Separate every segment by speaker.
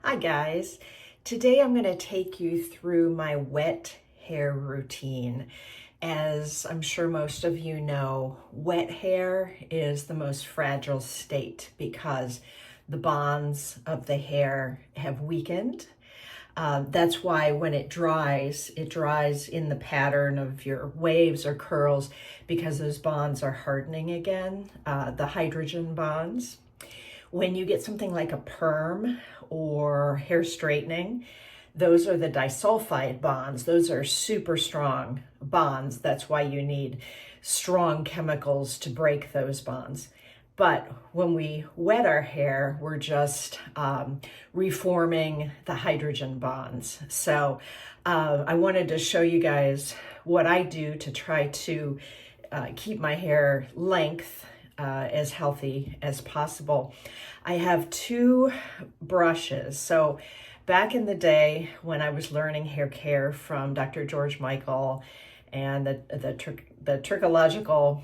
Speaker 1: Hi guys, today I'm going to take you through my wet hair routine. As I'm sure most of you know, wet hair is the most fragile state because the bonds of the hair have weakened. That's why when it dries in the pattern of your waves or curls because those bonds are hardening again, the hydrogen bonds. When you get something like a perm or hair straightening, those are the disulfide bonds. Those are super strong bonds. That's why you need strong chemicals to break those bonds. But when we wet our hair, we're just reforming the hydrogen bonds. So I wanted to show you guys what I do to try to keep my hair length as healthy as possible. I have two brushes. So back in the day when I was learning hair care from Dr. George Michael and the trichological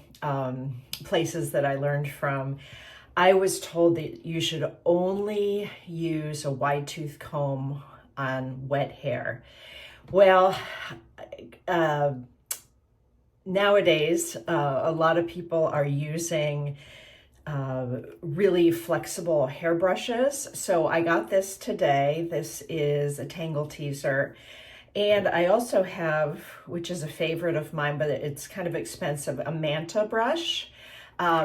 Speaker 1: places that I learned from, I was told that you should only use a wide tooth comb on wet hair. Well, nowadays, a lot of people are using really flexible hairbrushes. So I got this today. This is a Tangle Teaser. And I also have, which is a favorite of mine, but it's kind of expensive, a Manta brush.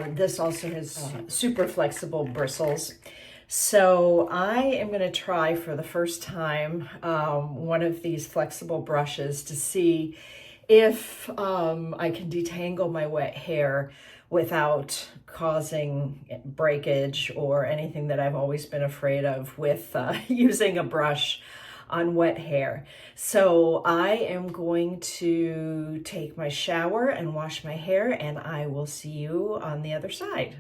Speaker 1: This also has super flexible bristles. So I am going to try for the first time one of these flexible brushes to see if I can detangle my wet hair without causing breakage or anything that I've always been afraid of with using a brush on wet hair. So I am going to take my shower and wash my hair, and I will see you on the other side.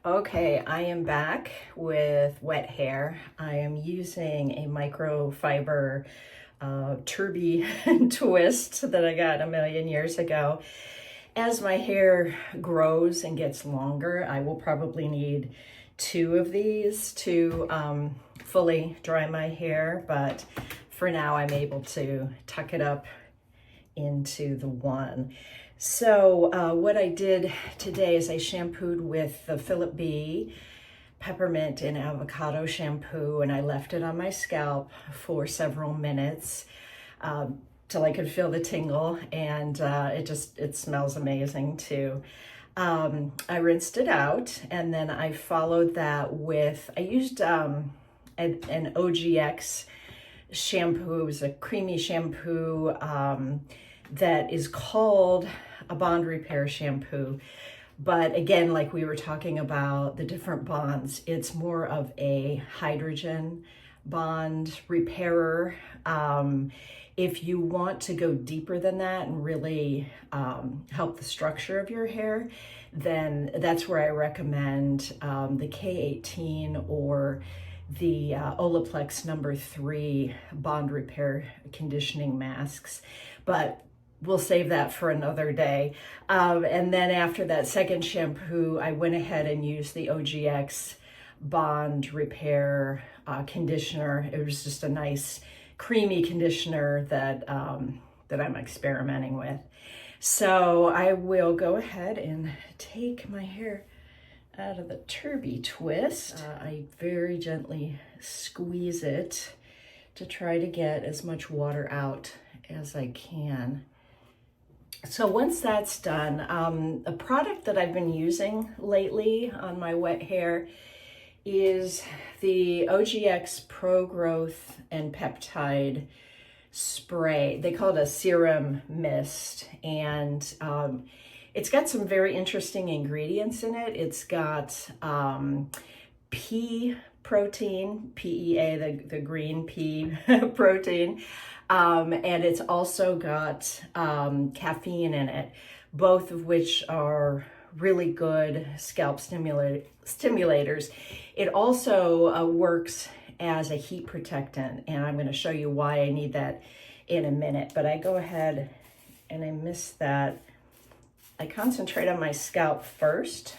Speaker 1: Okay, I am back with wet hair. I am using a microfiber turby twist that I got a million years ago. As my hair grows and gets longer, I will probably need two of these to fully dry my hair, but for now I'm able to tuck it up into the one. So what I did today is I shampooed with the Philip B peppermint and avocado shampoo, and I left it on my scalp for several minutes till I could feel the tingle, and it smells amazing too. I rinsed it out, and then I followed that with, I used an OGX shampoo. It was a creamy shampoo that is called a bond repair shampoo. But again, like we were talking about the different bonds, it's more of a hydrogen bond repairer. If you want to go deeper than that and really help the structure of your hair, then that's where I recommend the K18 or the Olaplex #3 bond repair conditioning masks. But we'll save that for another day. And then after that second shampoo, I went ahead and used the OGX bond repair conditioner. It was just a nice creamy conditioner that I'm experimenting with. So I will go ahead and take my hair out of the turby twist. I very gently squeeze it to try to get as much water out as I can. So once that's done, a product that I've been using lately on my wet hair is the OGX Pro Growth and Peptide spray. They call it a serum mist, and it's got some very interesting ingredients in it. It's got pea protein, PEA, the green pea protein, and it's also got caffeine in it, both of which are really good scalp stimulators. It also works as a heat protectant, and I'm going to show you why I need that in a minute. But I go ahead and I mist that. I concentrate on my scalp first,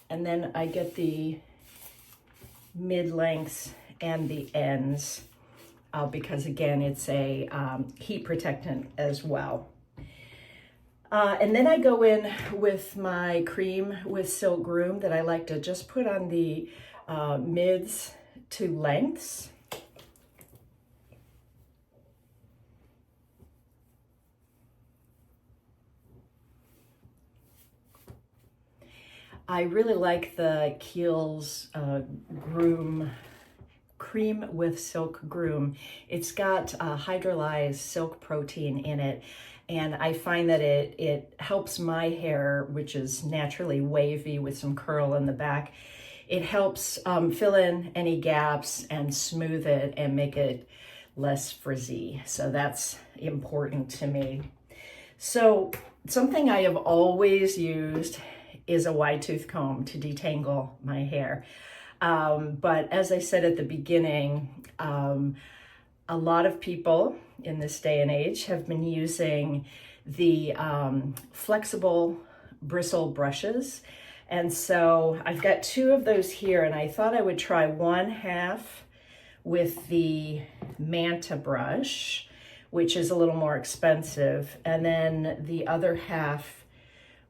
Speaker 1: and then I get the mid-lengths, and the ends, because again, it's a heat protectant as well. And then I go in with my cream with Silk Groom that I like to just put on the mids to lengths. I really like the Kiehl's Groom Cream with Silk Groom. It's got hydrolyzed silk protein in it, and I find that it helps my hair, which is naturally wavy with some curl in the back. It helps fill in any gaps and smooth it and make it less frizzy. So that's important to me. So something I have always used is a wide tooth comb to detangle my hair. But as I said at the beginning, a lot of people in this day and age have been using the flexible bristle brushes. And so I've got two of those here, and I thought I would try one half with the Manta brush, which is a little more expensive, and then the other half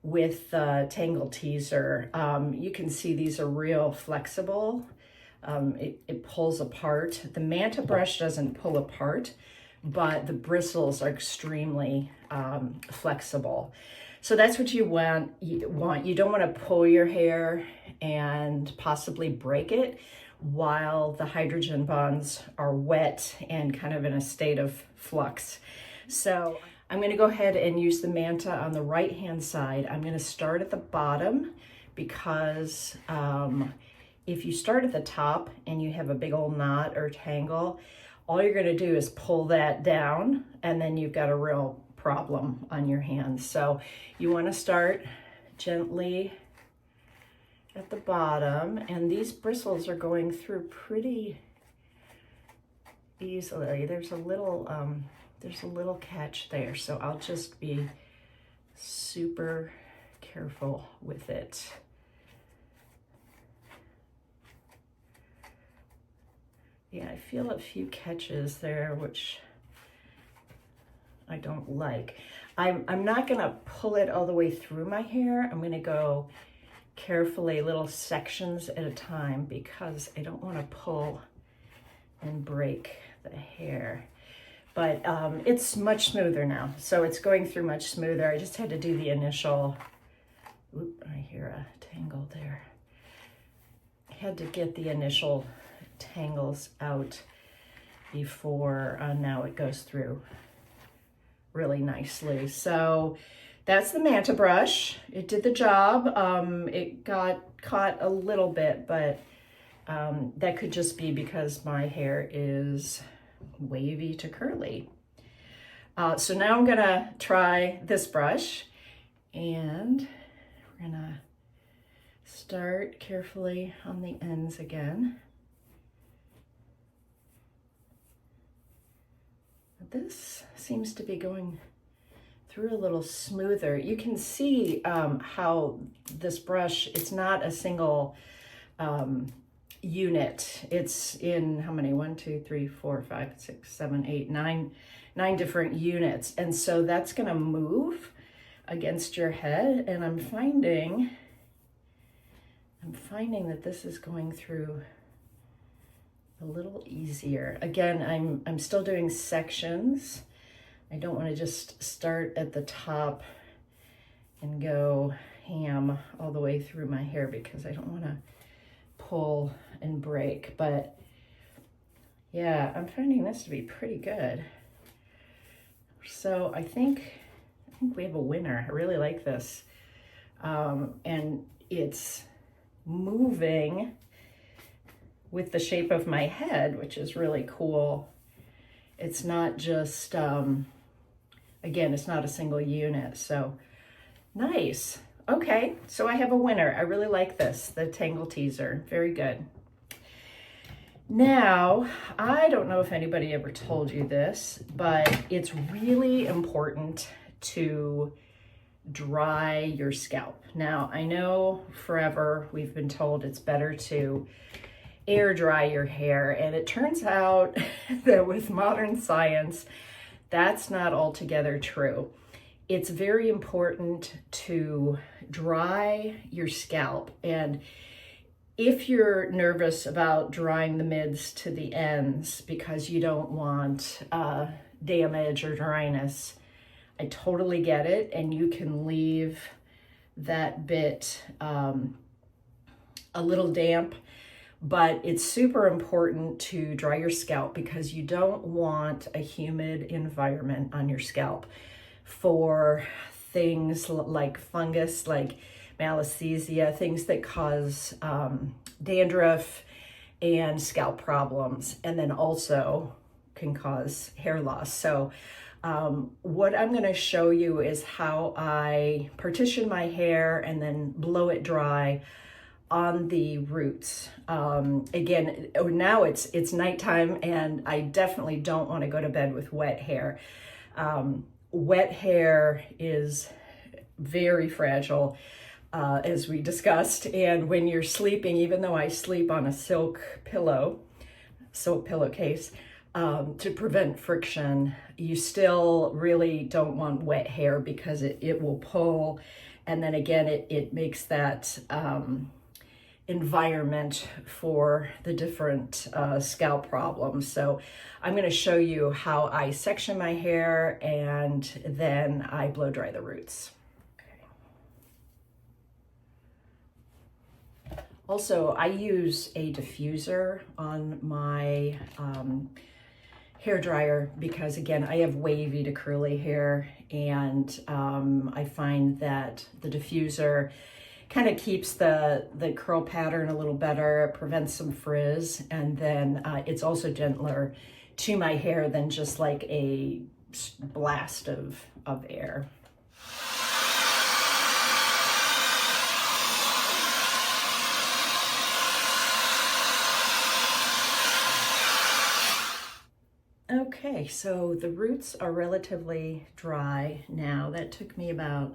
Speaker 1: with the Tangle Teaser. You can see these are real flexible. It pulls apart. The Manta brush doesn't pull apart, but the bristles are extremely flexible. So that's what you want. You don't want to pull your hair and possibly break it while the hydrogen bonds are wet and kind of in a state of flux. So I'm going to go ahead and use the Manta on the right hand side. I'm going to start at the bottom because if you start at the top and you have a big old knot or tangle, all you're going to do is pull that down, and then you've got a real problem on your hands. So you want to start gently at the bottom, and these bristles are going through pretty easily. There's a little catch there, so I'll just be super careful with it. Yeah, I feel a few catches there, which I don't like. I'm not gonna pull it all the way through my hair. I'm gonna go carefully, little sections at a time, because I don't wanna pull and break the hair. But it's much smoother now. So it's going through much smoother. I just had to do the initial, oop, I hear a tangle there. I had to get the initial tangles out before now it goes through really nicely. So that's the Manta brush. It did the job. It got caught a little bit, but that could just be because my hair is wavy to curly. So now I'm gonna try this brush, and we're gonna start carefully on the ends again. This seems to be going through a little smoother. You can see how this brush, it's not a single unit. It's in how many? 1, 2, 3, 4, 5, 6, 7, 8, 9 different units. And so that's gonna move against your head. And I'm finding that this is going through a little easier. Again, I'm still doing sections. I don't want to just start at the top and go ham all the way through my hair, because I don't want to pull and break. But yeah, I'm finding this to be pretty good. So I think we have a winner. I really like this. And it's moving with the shape of my head, which is really cool. It's not just, again, it's not a single unit, so nice. Okay, so I have a winner. I really like this, the Tangle Teaser, very good. Now, I don't know if anybody ever told you this, but it's really important to dry your scalp. Now, I know forever we've been told it's better to air dry your hair. And it turns out that with modern science, that's not altogether true. It's very important to dry your scalp. And if you're nervous about drying the mids to the ends because you don't want damage or dryness, I totally get it. And you can leave that bit a little damp, but it's super important to dry your scalp because you don't want a humid environment on your scalp for things like fungus, like malassezia, things that cause dandruff and scalp problems, and then also can cause hair loss. So what I'm going to show you is how I partition my hair and then blow it dry on the roots. Again, now it's nighttime and I definitely don't want to go to bed with wet hair. Wet hair is very fragile, as we discussed. And when you're sleeping, even though I sleep on a silk pillowcase, to prevent friction, you still really don't want wet hair because it will pull. And then again, it makes that environment for the different scalp problems. So I'm going to show you how I section my hair and then I blow dry the roots. Okay. Also, I use a diffuser on my hair dryer because again, I have wavy to curly hair, and I find that the diffuser kind of keeps the curl pattern a little better, it prevents some frizz, and then it's also gentler to my hair than just like a blast of air. Okay, so the roots are relatively dry now. That took me about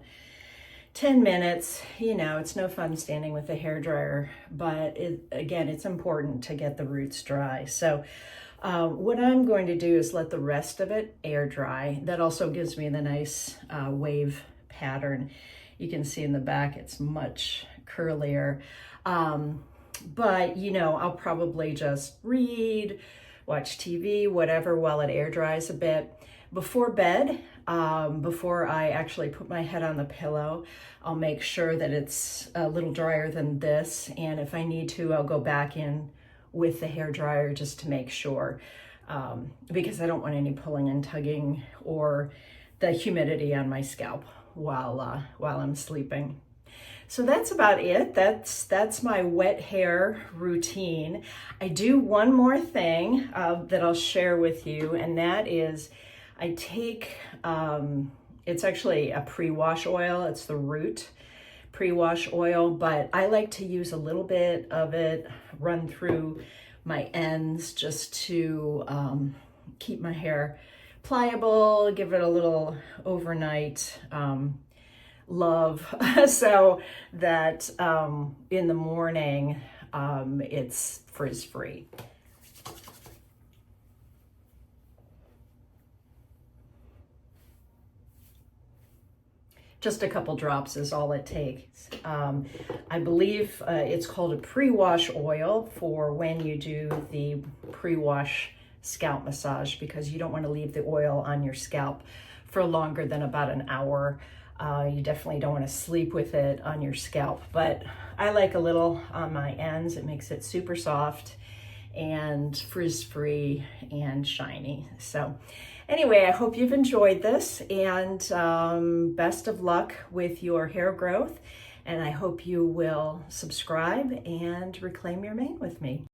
Speaker 1: 10 minutes. You know, it's no fun standing with a hairdryer, but again, it's important to get the roots dry. So what I'm going to do is let the rest of it air dry. That also gives me the nice wave pattern. You can see in the back, it's much curlier. But, you know, I'll probably just read, watch TV, whatever, while it air dries a bit. Before bed, before I actually put my head on the pillow, I'll make sure that it's a little drier than this. And if I need to, I'll go back in with the hair dryer just to make sure, because I don't want any pulling and tugging or the humidity on my scalp while I'm sleeping. So that's about it. That's my wet hair routine. I do one more thing that I'll share with you, and that is I take, it's actually a pre-wash oil. It's the root pre-wash oil, but I like to use a little bit of it, run through my ends just to keep my hair pliable, give it a little overnight love so that in the morning it's frizz-free. Just a couple drops is all it takes. I believe it's called a pre-wash oil for when you do the pre-wash scalp massage, because you don't want to leave the oil on your scalp for longer than about an hour. You definitely don't want to sleep with it on your scalp, but I like a little on my ends. It makes it super soft and frizz-free and shiny. So anyway, I hope you've enjoyed this, and best of luck with your hair growth. And I hope you will subscribe and reclaim your mane with me.